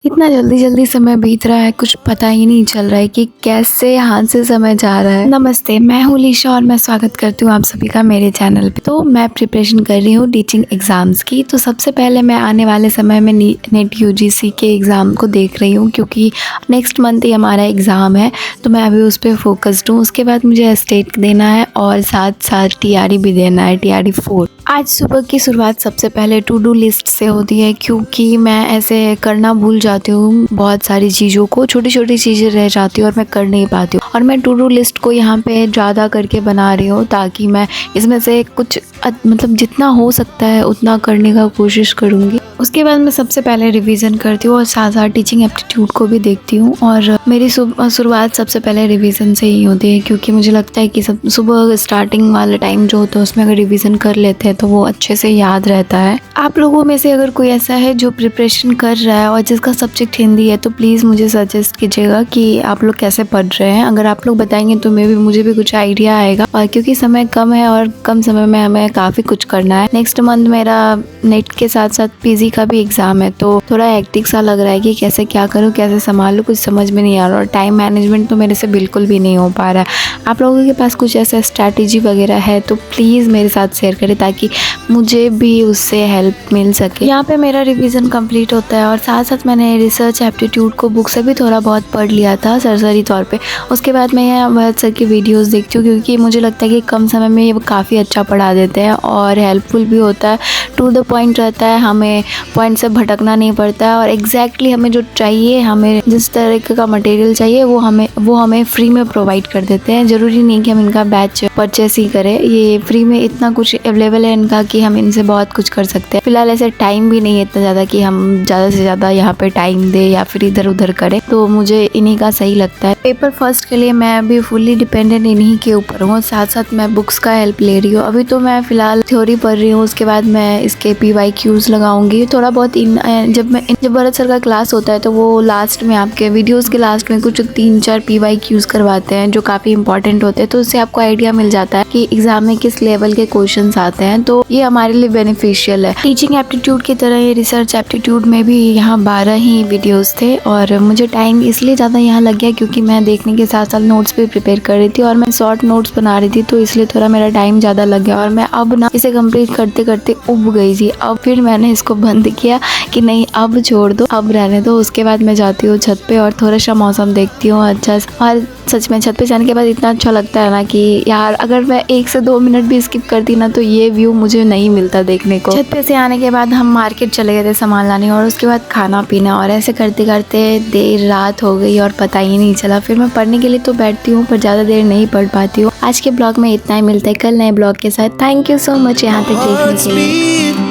इतना जल्दी जल्दी समय बीत रहा है, कुछ पता ही नहीं चल रहा है कि कैसे हाथ से समय जा रहा है। नमस्ते, मैं हूँ लीशा और मैं स्वागत करती हूँ आप सभी का मेरे चैनल पे। तो मैं प्रिपरेशन कर रही हूँ टीचिंग एग्ज़ाम्स की। तो सबसे पहले मैं आने वाले समय में नेट यूजीसी के एग्ज़ाम को देख रही हूँ, क्योंकि नेक्स्ट मंथ ही हमारा एग्ज़ाम है। तो मैं अभी उस पर फोकस्ड हूँ। उसके बाद मुझे स्टेट देना है और साथ साथ टीआरई भी देना है, टीआरई 4। आज सुबह की शुरुआत सबसे पहले टू डू लिस्ट से होती है, क्योंकि मैं ऐसे करना भूल जाती हूँ बहुत सारी चीज़ों को, छोटी छोटी चीज़ें रह जाती हूँ और मैं कर नहीं पाती हूँ। और मैं टू डू लिस्ट को यहाँ पे ज़्यादा करके बना रही हूँ ताकि मैं इसमें से कुछ मतलब जितना हो सकता है उतना करने का कोशिश करूँगी। उसके बाद मैं सबसे पहले रिवीजन करती हूँ और साथ साथ टीचिंग एप्टीट्यूड को भी देखती हूँ। और मेरी शुरुआत सबसे पहले रिवीजन से ही होती है, क्योंकि मुझे लगता है कि सब सुबह स्टार्टिंग वाला टाइम जो होता है उसमें अगर रिवीजन कर लेते हैं तो वो अच्छे से याद रहता है। आप लोगों में से अगर कोई ऐसा है जो प्रिपरेशन कर रहा है और जिसका सब्जेक्ट हिंदी है, तो प्लीज़ मुझे सजेस्ट कीजिएगा कि आप लोग कैसे पढ़ रहे हैं। अगर आप लोग बताएंगे तो मुझे भी कुछ आइडिया आएगा। और क्योंकि समय कम है और कम समय में हमें काफ़ी कुछ करना है। नेक्स्ट मंथ मेरा नेट के साथ साथ पीजी का भी एग्ज़ाम है, तो थोड़ा हेक्टिक सा लग रहा है कि कैसे क्या करूँ, कैसे संभालूँ, कुछ समझ में नहीं आ रहा। और टाइम मैनेजमेंट तो मेरे से बिल्कुल भी नहीं हो पा रहा है। आप लोगों के पास कुछ ऐसा स्ट्रैटेजी वगैरह है तो प्लीज़ मेरे साथ शेयर करें ताकि मुझे भी उससे हेल्प मिल सके। यहाँ पे मेरा रिवीजन कंप्लीट होता है और साथ साथ मैंने रिसर्च एप्टीट्यूड को बुक से भी थोड़ा बहुत पढ़ लिया था सरसरी तौर पे। उसके बाद मैं यहाँ बहुत सर की वीडियोस देखती हूँ, क्योंकि मुझे लगता है कि कम समय में ये काफ़ी अच्छा पढ़ा देते हैं और हेल्पफुल भी होता है। टू द पॉइंट रहता है, हमें पॉइंट से भटकना नहीं पड़ता है और एग्जैक्टली हमें जो चाहिए, हमें जिस तरीके का मटेरियल चाहिए वो हमें फ्री में प्रोवाइड कर देते हैं। ज़रूरी नहीं कि हम इनका बैच परचेस ही करें, ये फ्री में इतना कुछ अवेलेबल है इनका कि हम इनसे बहुत कुछ कर सकते हैं। फिलहाल ऐसे टाइम भी नहीं है इतना ज़्यादा कि हम ज़्यादा से ज़्यादा यहाँ पे टाइम दे या फिर इधर उधर करें, तो मुझे इन्हीं का सही लगता है। पेपर फर्स्ट के लिए मैं अभी फुल्ली डिपेंडेंट इन्हीं के ऊपर हूँ, साथ साथ मैं बुक्स का हेल्प ले रही हूँ। अभी तो मैं फिलहाल थ्योरी पढ़ रही हूँ, उसके बाद मैं इसके PYQs लगाऊंगी थोड़ा बहुत। जब भरत सर का क्लास होता है तो वो लास्ट में आपके वीडियोस के लास्ट में कुछ 3-4 PYQs करवाते हैं जो काफ़ी इंपॉर्टेंट होते हैं, तो उससे आपको आइडिया मिल जाता है कि एग्जाम में किस लेवल के क्वेश्चंस आते हैं। तो ये हमारे लिए बेनिफिशियल है। टीचिंग एप्टीट्यूड की तरह ये रिसर्च एप्टीट्यूड में भी यहाँ 12 ही वीडियोस थे और मुझे टाइम इसलिए ज़्यादा यहाँ लग गया क्योंकि मैं देखने के साथ साथ नोट्स भी प्रिपेयर कर रही थी और मैं शॉर्ट नोट्स बना रही थी, तो इसलिए थोड़ा मेरा टाइम ज़्यादा लग गया। और मैं अब ना इसे कंप्लीट करते करते उब गई थी। अब फिर मैंने इसको बंद किया कि नहीं, अब छोड़ दो, अब रहने दो। उसके बाद मैं जाती हूँ छत पे और थोड़ा सा मौसम देखती हूँ अच्छा। और सच में छत पे जाने के बाद इतना अच्छा लगता है ना कि यार अगर मैं 1 से 2 मिनट भी स्किप करती ना तो ये व्यू मुझे नहीं मिलता देखने को। छत पे से आने के बाद हम मार्केट चले गए थे सामान लाने और उसके बाद खाना पीना, और ऐसे करते करते देर रात हो गई और पता ही नहीं चला। फिर मैं पढ़ने के लिए तो बैठती हूँ पर ज़्यादा देर नहीं पढ़ पाती हूँ। आज के ब्लॉग में इतना ही, मिलता है कल नए ब्लॉग के साथ। थैंक यू सो मच यहाँ तक देखने के लिए।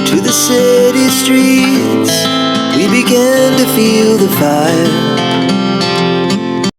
To the city streets, we began to feel the fire.